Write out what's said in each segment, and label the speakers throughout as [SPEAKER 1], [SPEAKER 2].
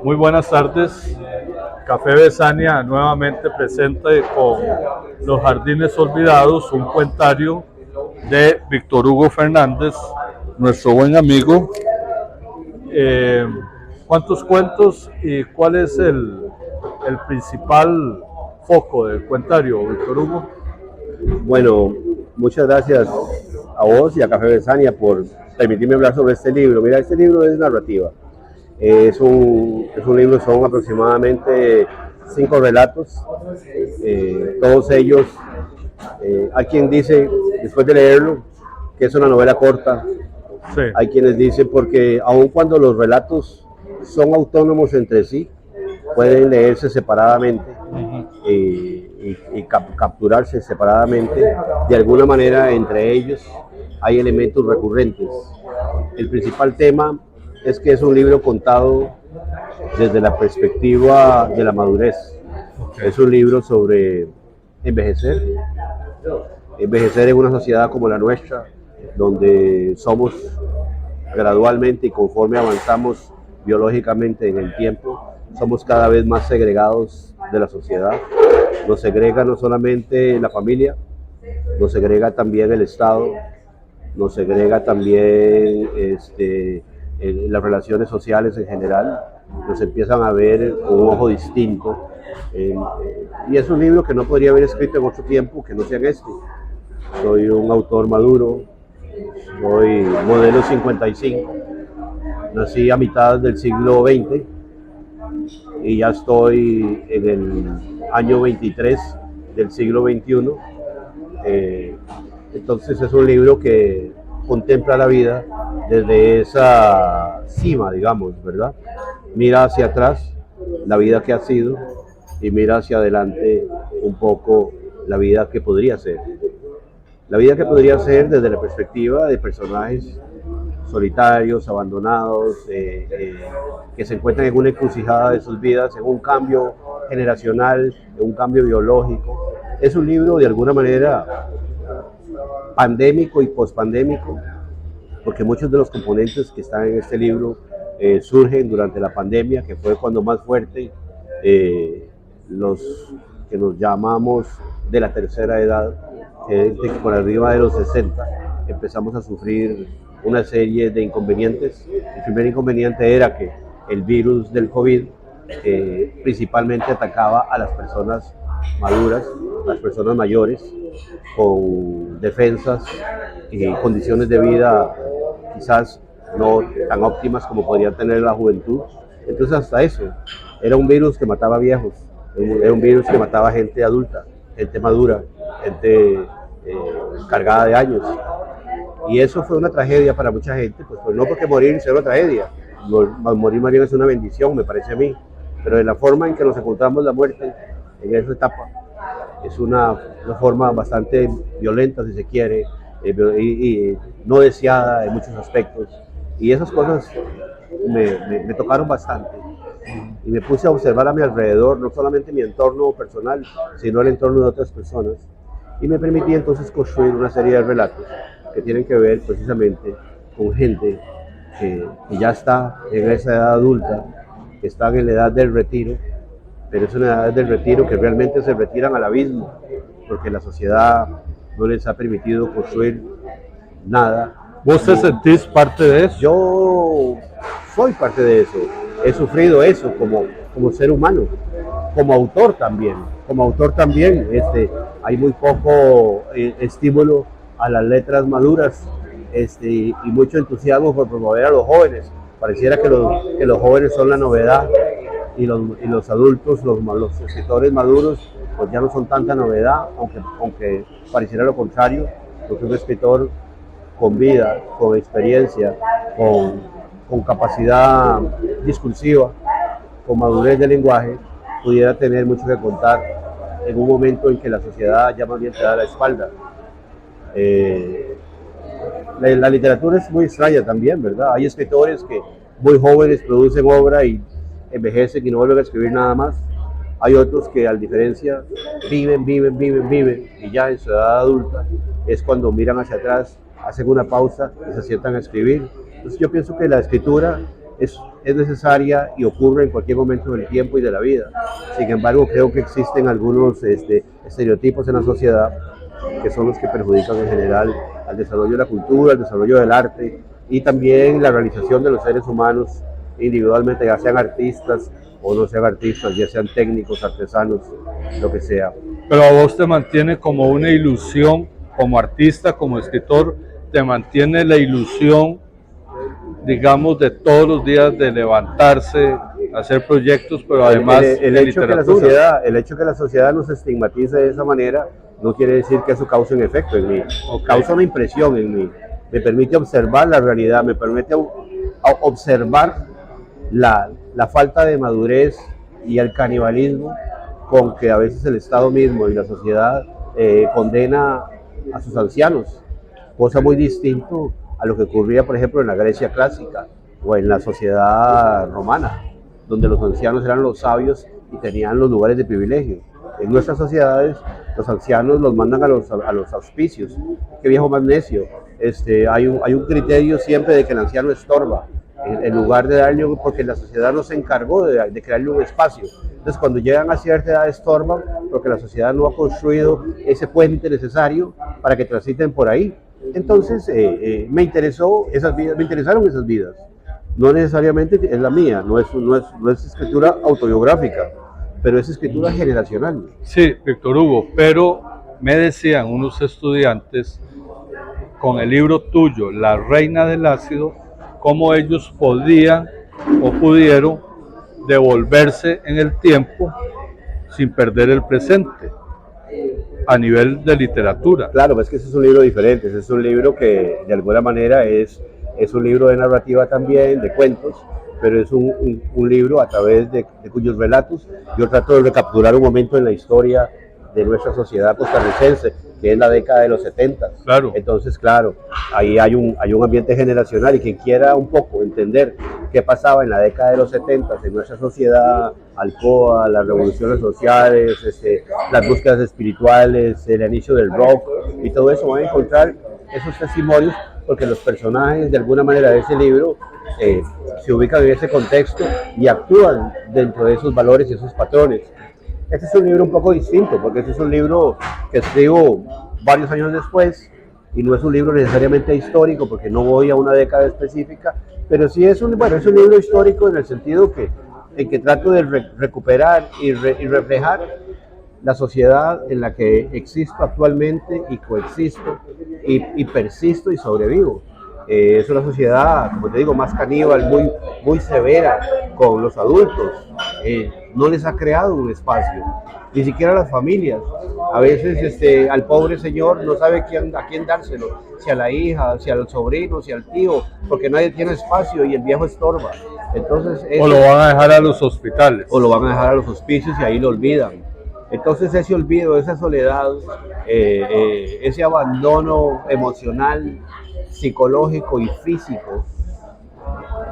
[SPEAKER 1] Muy buenas tardes. Café Besania nuevamente presenta con Los Jardines Olvidados un cuentario de Víctor Hugo Fernández, nuestro buen amigo. Eh, ¿Cuántos cuentos y cuál es el principal foco del cuentario, Víctor Hugo?
[SPEAKER 2] Bueno, muchas gracias a vos y a Café Besania por permitirme hablar sobre este libro. Mira, este libro es narrativa. Es un libro, son aproximadamente 5 relatos. Todos ellos, hay quien dice, después de leerlo, que es una novela corta.
[SPEAKER 1] Sí.
[SPEAKER 2] Hay quienes dicen porque aun cuando los relatos son autónomos entre sí, pueden leerse separadamente y capturarse separadamente. De alguna manera entre ellos hay elementos recurrentes. El principal tema es que es un libro contado desde la perspectiva de la madurez. Es un libro sobre envejecer, envejecer en una sociedad como la nuestra, donde somos gradualmente y conforme avanzamos biológicamente en el tiempo, somos cada vez más segregados de la sociedad. Nos segrega no solamente la familia, nos segrega también el Estado, nos segrega también las relaciones sociales en general, nos empiezan a ver con un ojo distinto. Y es un libro que no podría haber escrito en otro tiempo que no sea en este. Soy un autor maduro, soy modelo 55, nací a mitad del siglo XX y ya estoy en el año 23 del siglo XXI. Entonces es un libro que contempla la vida desde esa cima, digamos, ¿verdad? Mira hacia atrás la vida que ha sido y mira hacia adelante un poco la vida que podría ser. La vida que podría ser desde la perspectiva de personajes solitarios, abandonados, que se encuentran en una encrucijada de sus vidas, en un cambio generacional, en un cambio biológico. Es un libro de alguna manera pandémico y pospandémico, porque muchos de los componentes que están en este libro surgen durante la pandemia, que fue cuando más fuerte los que nos llamamos de la tercera edad, que por arriba de los 60 empezamos a sufrir una serie de inconvenientes. El primer inconveniente era que el virus del COVID principalmente atacaba a las personas maduras, las personas mayores, con defensas y condiciones de vida quizás no tan óptimas como podría tener la juventud. Entonces hasta eso, era un virus que mataba viejos, era un virus que mataba gente adulta, gente madura, gente cargada de años. Y eso fue una tragedia para mucha gente, pues no porque morir sea una tragedia, morir más bien es una bendición, me parece a mí, pero de la forma en que nos encontramos la muerte en esa etapa, es una forma bastante violenta, si se quiere, y no deseada en muchos aspectos. Y esas cosas me tocaron bastante. Y me puse a observar a mi alrededor, no solamente mi entorno personal, sino el entorno de otras personas. Y me permití entonces construir una serie de relatos que tienen que ver precisamente con gente que ya está en esa edad adulta, que están en la edad del retiro, pero es una edad del retiro que realmente se retiran al abismo, porque la sociedad no les ha permitido construir nada.
[SPEAKER 1] ¿Vos te sentís parte de eso?
[SPEAKER 2] Yo soy parte de eso, he sufrido eso como ser humano, como autor también. Como autor también hay muy poco estímulo a las letras maduras y mucho entusiasmo por promover a los jóvenes. Pareciera que los jóvenes son la novedad y los adultos, los escritores maduros, pues ya no son tanta novedad, aunque pareciera lo contrario, porque un escritor con vida, con experiencia, con capacidad discursiva, con madurez de lenguaje, pudiera tener mucho que contar en un momento en que la sociedad ya más bien te da la espalda. La literatura es muy extraña también, ¿verdad? Hay escritores que muy jóvenes producen obra y envejecen y no vuelven a escribir nada más. Hay otros que, al diferencia, viven y ya en su edad adulta es cuando miran hacia atrás, hacen una pausa y se sientan a escribir. Entonces yo pienso que la escritura es es necesaria y ocurre en cualquier momento del tiempo y de la vida. Sin embargo, creo que existen algunos estereotipos en la sociedad que son los que perjudican en general al desarrollo de la cultura, al desarrollo del arte y también la realización de los seres humanos individualmente, ya sean artistas o no sean artistas, ya sean técnicos, artesanos, lo que sea.
[SPEAKER 1] Pero a vos te mantiene como una ilusión, como artista, como escritor, te mantiene la ilusión, digamos, de todos los días de levantarse, hacer proyectos, pero además
[SPEAKER 2] el hecho que la sociedad nos estigmatice de esa manera no quiere decir que eso cause un efecto en mí, causa una impresión en mí, me permite observar la realidad, me permite observar la falta de madurez y el canibalismo con que a veces el Estado mismo y la sociedad condena a sus ancianos, cosa muy distinto a lo que ocurría, por ejemplo, en la Grecia clásica o en la sociedad romana, donde los ancianos eran los sabios y tenían los lugares de privilegio. En nuestras sociedades, los ancianos los mandan a los auspicios. Qué viejo más necio. Hay un criterio siempre de que el anciano estorba, en lugar de darle, porque la sociedad no se encargó de crearle un espacio. Entonces, cuando llegan a cierta edad, estorban, porque la sociedad no ha construido ese puente necesario para que transiten por ahí. Entonces, me interesaron esas vidas. No necesariamente es la mía, no es escritura autobiográfica, pero es escritura generacional.
[SPEAKER 1] Sí, Víctor Hugo, pero me decían unos estudiantes, con el libro tuyo, La Reina del Ácido, cómo ellos podían o pudieron devolverse en el tiempo sin perder el presente, a nivel de literatura.
[SPEAKER 2] Claro, es que ese es un libro diferente, ese es un libro que de alguna manera es un libro de narrativa también, de cuentos, pero es un libro a través de cuyos relatos yo trato de recapturar un momento en la historia de nuestra sociedad costarricense, que es la década de los 70.
[SPEAKER 1] Claro.
[SPEAKER 2] Entonces, claro, ahí hay un ambiente generacional y quien quiera un poco entender qué pasaba en la década de los 70 en nuestra sociedad, Alcoa, las revoluciones sociales, las búsquedas espirituales, el inicio del rock y todo eso, van a encontrar esos testimonios porque los personajes de alguna manera de ese libro se ubican en ese contexto y actúan dentro de esos valores y esos patrones. Este es un libro un poco distinto, porque este es un libro que escribo varios años después y no es un libro necesariamente histórico, porque no voy a una década específica, pero sí es un libro histórico en el sentido en que trato de recuperar y reflejar la sociedad en la que existo actualmente y coexisto y persisto y sobrevivo. Es una sociedad, como te digo, más caníbal, muy severa con los adultos. No les ha creado un espacio, ni siquiera las familias. A veces al pobre señor no sabe a quién dárselo, si a la hija, si al sobrino, si al tío, porque nadie tiene espacio y el viejo estorba. Entonces,
[SPEAKER 1] o lo van a dejar a los hospitales.
[SPEAKER 2] O lo van a dejar a los hospicios y ahí lo olvidan. Entonces ese olvido, esa soledad, ese abandono emocional, psicológico y físico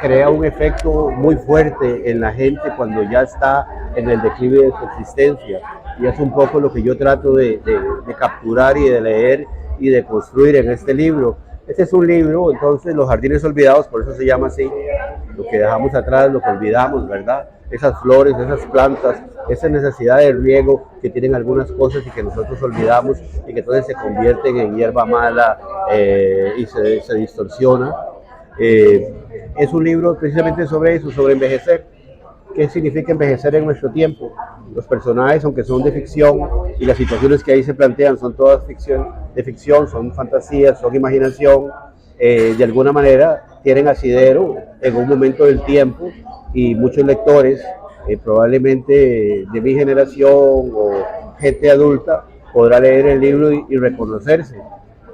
[SPEAKER 2] crea un efecto muy fuerte en la gente cuando ya está en el declive de su existencia, y es un poco lo que yo trato de capturar y de leer y de construir en este libro. Este es un libro, entonces, Los Jardines Olvidados, por eso se llama así, lo que dejamos atrás, lo que olvidamos, ¿verdad? Esas flores, esas plantas, esa necesidad de riego que tienen algunas cosas y que nosotros olvidamos y que entonces se convierten en hierba mala y se distorsiona. Es un libro precisamente sobre eso, sobre envejecer. ¿Qué significa envejecer en nuestro tiempo? Los personajes, aunque son de ficción, y las situaciones que ahí se plantean son todas de ficción, son fantasías, son imaginación, de alguna manera tienen asidero en un momento del tiempo, y muchos lectores, probablemente de mi generación o gente adulta, podrá leer el libro y reconocerse,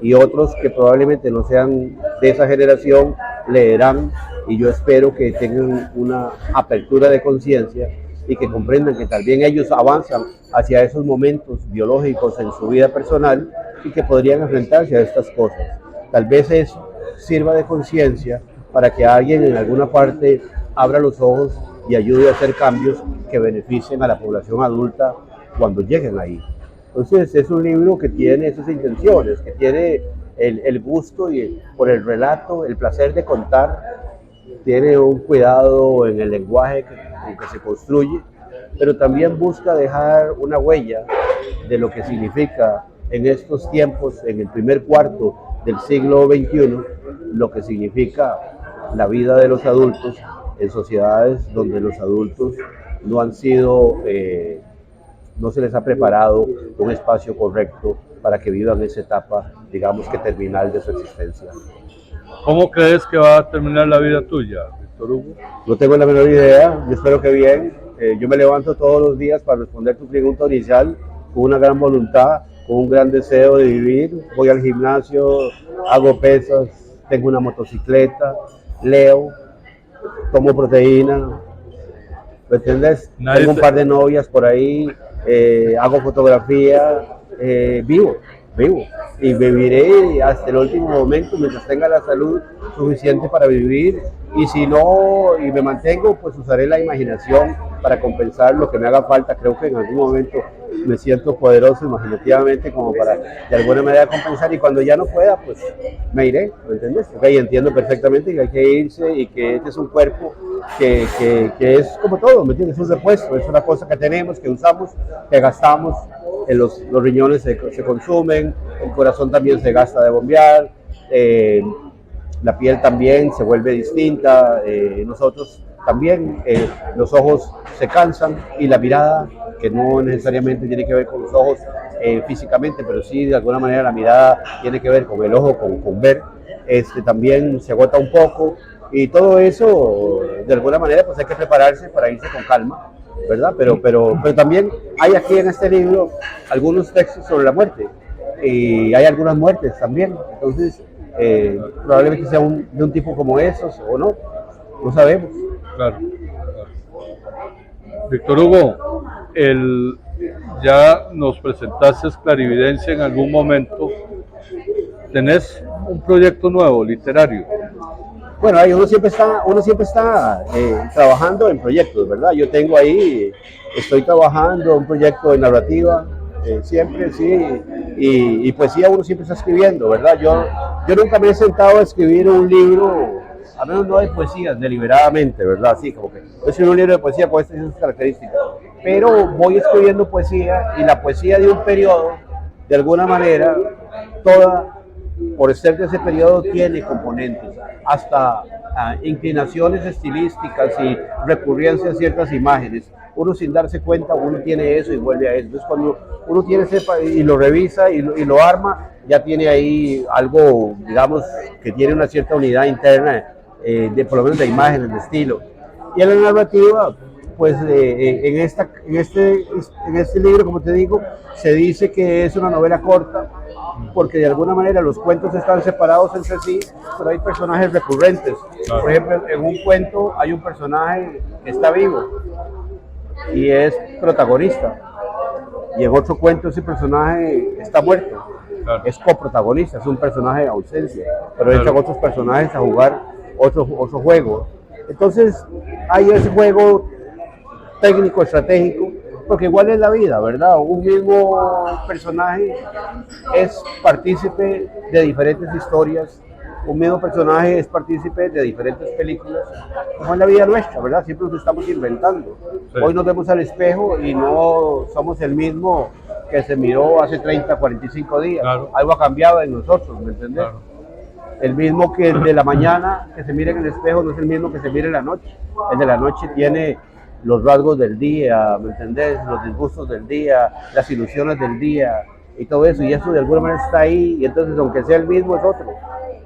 [SPEAKER 2] y otros que probablemente no sean de esa generación leerán, y yo espero que tengan una apertura de conciencia y que comprendan que también ellos avanzan hacia esos momentos biológicos en su vida personal y que podrían enfrentarse a estas cosas. Tal vez eso sirva de conciencia para que alguien en alguna parte abra los ojos y ayude a hacer cambios que beneficien a la población adulta cuando lleguen ahí. Entonces es un libro que tiene esas intenciones, que tiene el gusto por el relato, el placer de contar tiene un cuidado en el lenguaje con que se construye, pero también busca dejar una huella de lo que significa en estos tiempos, en el primer cuarto del siglo XXI, lo que significa la vida de los adultos en sociedades donde los adultos no han sido, no se les ha preparado un espacio correcto para que vivan esa etapa, digamos que terminal de su existencia.
[SPEAKER 1] ¿Cómo crees que va a terminar la vida tuya, Víctor Hugo?
[SPEAKER 2] No tengo la menor idea, yo espero que bien. Yo me levanto todos los días para responder tu pregunta inicial con una gran voluntad, con un gran deseo de vivir. Voy al gimnasio, hago pesas, tengo una motocicleta, leo, tomo proteína, ¿me entiendes? Tengo un par de novias por ahí, hago fotografía, vivo y viviré hasta el último momento mientras tenga la salud suficiente para vivir, y si no y me mantengo, pues usaré la imaginación para compensar lo que me haga falta. Creo que en algún momento me siento poderoso imaginativamente como para de alguna manera compensar, y cuando ya no pueda, pues me iré, ¿me entiendes? Okay, entiendo perfectamente que hay que irse y que este es un cuerpo que es como todo, ¿me entiendes? Es un repuesto, es una cosa que tenemos, que usamos, que gastamos. Los riñones se consumen, el corazón también se gasta de bombear, la piel también se vuelve distinta, nosotros también, los ojos se cansan, y la mirada, que no necesariamente tiene que ver con los ojos físicamente, pero sí de alguna manera la mirada tiene que ver con el ojo, con ver, también se agota un poco, y todo eso de alguna manera pues hay que prepararse para irse con calma, ¿verdad? Pero también hay aquí en este libro algunos textos sobre la muerte, y hay algunas muertes también, entonces probablemente sea de un tipo como esos o no sabemos.
[SPEAKER 1] Claro, claro. Víctor Hugo, ya nos presentaste Clarividencia en algún momento. ¿Tenés un proyecto nuevo, literario?
[SPEAKER 2] Bueno, uno siempre está trabajando en proyectos, ¿verdad? Yo tengo ahí, estoy trabajando un proyecto de narrativa, siempre, sí, y poesía uno siempre está escribiendo, ¿verdad? Yo nunca me he sentado a escribir un libro, a menos no de poesías, deliberadamente, ¿verdad? Así como que yo escribo un libro de poesía con estas características, pero voy escribiendo poesía, y la poesía de un periodo, de alguna manera, toda, por ser de ese periodo, tiene componentes, hasta inclinaciones estilísticas y recurrencia a ciertas imágenes. Uno sin darse cuenta, uno tiene eso y vuelve a eso. Entonces cuando uno tiene y lo revisa y lo arma, ya tiene ahí algo, digamos, que tiene una cierta unidad interna, por lo menos de imágenes, de estilo. Y en la narrativa, pues en este libro, como te digo, se dice que es una novela corta, porque de alguna manera los cuentos están separados entre sí, pero hay personajes recurrentes. Claro. Por ejemplo, en un cuento hay un personaje que está vivo y es protagonista, y en otro cuento ese personaje está muerto. Claro. Es coprotagonista, es un personaje de ausencia, pero claro, entran otros personajes a jugar otro juego. Entonces hay ese juego técnico, estratégico, porque igual es la vida, ¿verdad? Un mismo personaje es partícipe de diferentes historias, un mismo personaje es partícipe de diferentes películas, como en la vida nuestra, ¿verdad? Siempre nos estamos inventando. Sí. Hoy nos vemos al espejo y no somos el mismo que se miró hace 30, 45 días. Claro. Algo ha cambiado en nosotros, ¿me entendés? Claro. El mismo que el de la mañana que se mira en el espejo no es el mismo que se mira en la noche. El de la noche tiene los rasgos del día, ¿me entendés? Los disgustos del día, las ilusiones del día y todo eso, y eso de alguna manera está ahí, y entonces aunque sea el mismo es otro.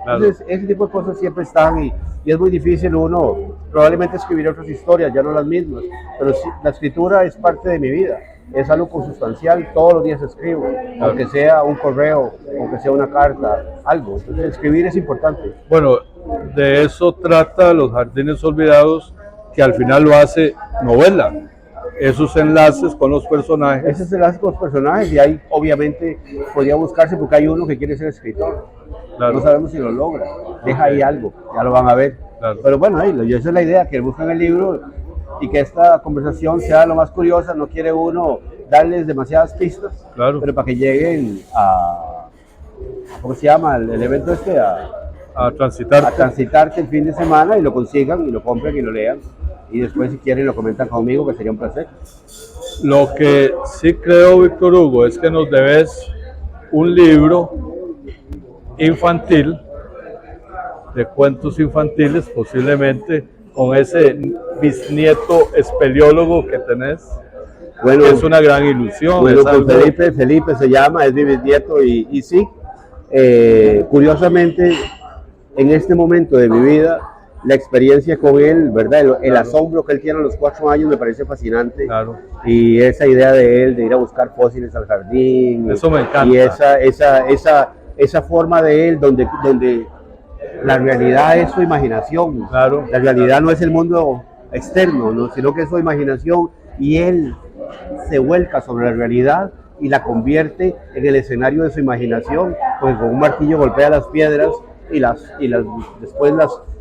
[SPEAKER 2] Claro. Entonces ese tipo de cosas siempre están, y es muy difícil uno probablemente escribir otras historias, ya no las mismas, pero sí, la escritura es parte de mi vida, es algo consustancial, todos los días escribo, claro, aunque sea un correo, aunque sea una carta, algo. Entonces escribir es importante.
[SPEAKER 1] Bueno, de eso trata Los Jardines Olvidados, que al final lo hace novela, esos enlaces con los personajes.
[SPEAKER 2] Esos enlaces con los personajes, y ahí obviamente podría buscarse, porque hay uno que quiere ser escritor, claro, no sabemos si lo logra, deja ahí algo, ya lo van a ver, claro, pero bueno, ahí, esa es la idea, que busquen el libro y que esta conversación sea lo más curiosa. No quiere uno darles demasiadas pistas, claro, pero para que lleguen a, ¿cómo se llama? El evento este,
[SPEAKER 1] a transitar.
[SPEAKER 2] a Transitarte el fin de semana y lo consigan y lo compren y lo lean. Y después, si quieren, lo comentan conmigo, que sería un placer.
[SPEAKER 1] Lo que sí creo, Víctor Hugo, es que nos debes un libro infantil, de cuentos infantiles, posiblemente con ese bisnieto espeleólogo que tenés,
[SPEAKER 2] Bueno,
[SPEAKER 1] que es una gran ilusión.
[SPEAKER 2] bueno,
[SPEAKER 1] Es
[SPEAKER 2] con
[SPEAKER 1] algo-
[SPEAKER 2] Felipe se llama, es mi bisnieto y sí, curiosamente, en este momento de mi vida, la experiencia con él, ¿verdad? El
[SPEAKER 1] Claro.
[SPEAKER 2] asombro que él tiene a los 4 años me parece fascinante.
[SPEAKER 1] Claro.
[SPEAKER 2] Y esa idea de él de ir a buscar fósiles al jardín.
[SPEAKER 1] Eso me encanta.
[SPEAKER 2] Y esa forma de él donde la realidad es su imaginación.
[SPEAKER 1] Claro.
[SPEAKER 2] La realidad no es el mundo externo, ¿no? Sino que es su imaginación y él se vuelca sobre la realidad y la convierte en el escenario de su imaginación, porque con un martillo golpea las piedras y después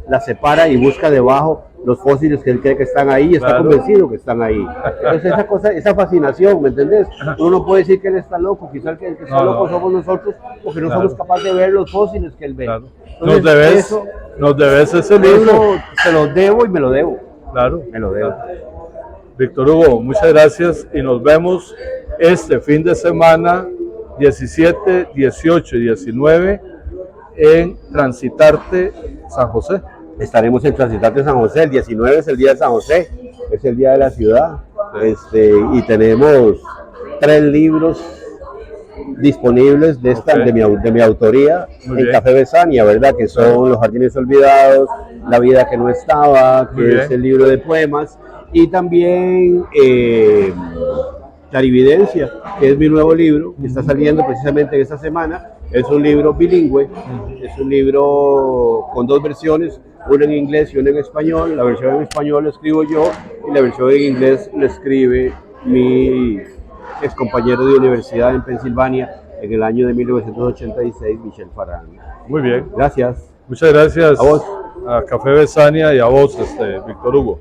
[SPEAKER 2] las separa y busca debajo los fósiles que él cree que están ahí y está
[SPEAKER 1] Claro.
[SPEAKER 2] convencido que están ahí. Entonces esa fascinación, ¿me entendés? Uno no puede decir que él está loco, quizás el que está
[SPEAKER 1] No,
[SPEAKER 2] loco
[SPEAKER 1] no.
[SPEAKER 2] somos nosotros porque no
[SPEAKER 1] Claro.
[SPEAKER 2] somos capaces de ver los fósiles que él ve.
[SPEAKER 1] Claro.
[SPEAKER 2] Entonces,
[SPEAKER 1] Nos debes ese libro.
[SPEAKER 2] eso se lo debo y me lo debo.
[SPEAKER 1] Claro.
[SPEAKER 2] Me lo debo.
[SPEAKER 1] Víctor Hugo, muchas gracias y nos vemos este fin de semana 17, 18 y 19 en Transitarte San José.
[SPEAKER 2] Estaremos en Transitarte San José, el 19 es el día de San José, es el día de la ciudad, y tenemos 3 libros disponibles
[SPEAKER 1] Ok.
[SPEAKER 2] de mi autoría
[SPEAKER 1] Muy
[SPEAKER 2] en
[SPEAKER 1] bien.
[SPEAKER 2] Café Besania, ¿verdad? Que son Los Jardines Olvidados, La Vida que no estaba,
[SPEAKER 1] Muy
[SPEAKER 2] que
[SPEAKER 1] bien.
[SPEAKER 2] es el libro de poemas, y también Clarividencia, que es mi nuevo libro, que está saliendo precisamente en esta semana. Es un libro bilingüe, es un libro con 2 versiones, una en inglés y una en español. La versión en español la escribo yo y la versión en inglés la escribe mi ex compañero de universidad en Pensilvania en el año de 1986, Michel Farran.
[SPEAKER 1] Muy bien.
[SPEAKER 2] Gracias.
[SPEAKER 1] Muchas gracias
[SPEAKER 2] A vos.
[SPEAKER 1] a Café Besania y a vos, Víctor Hugo.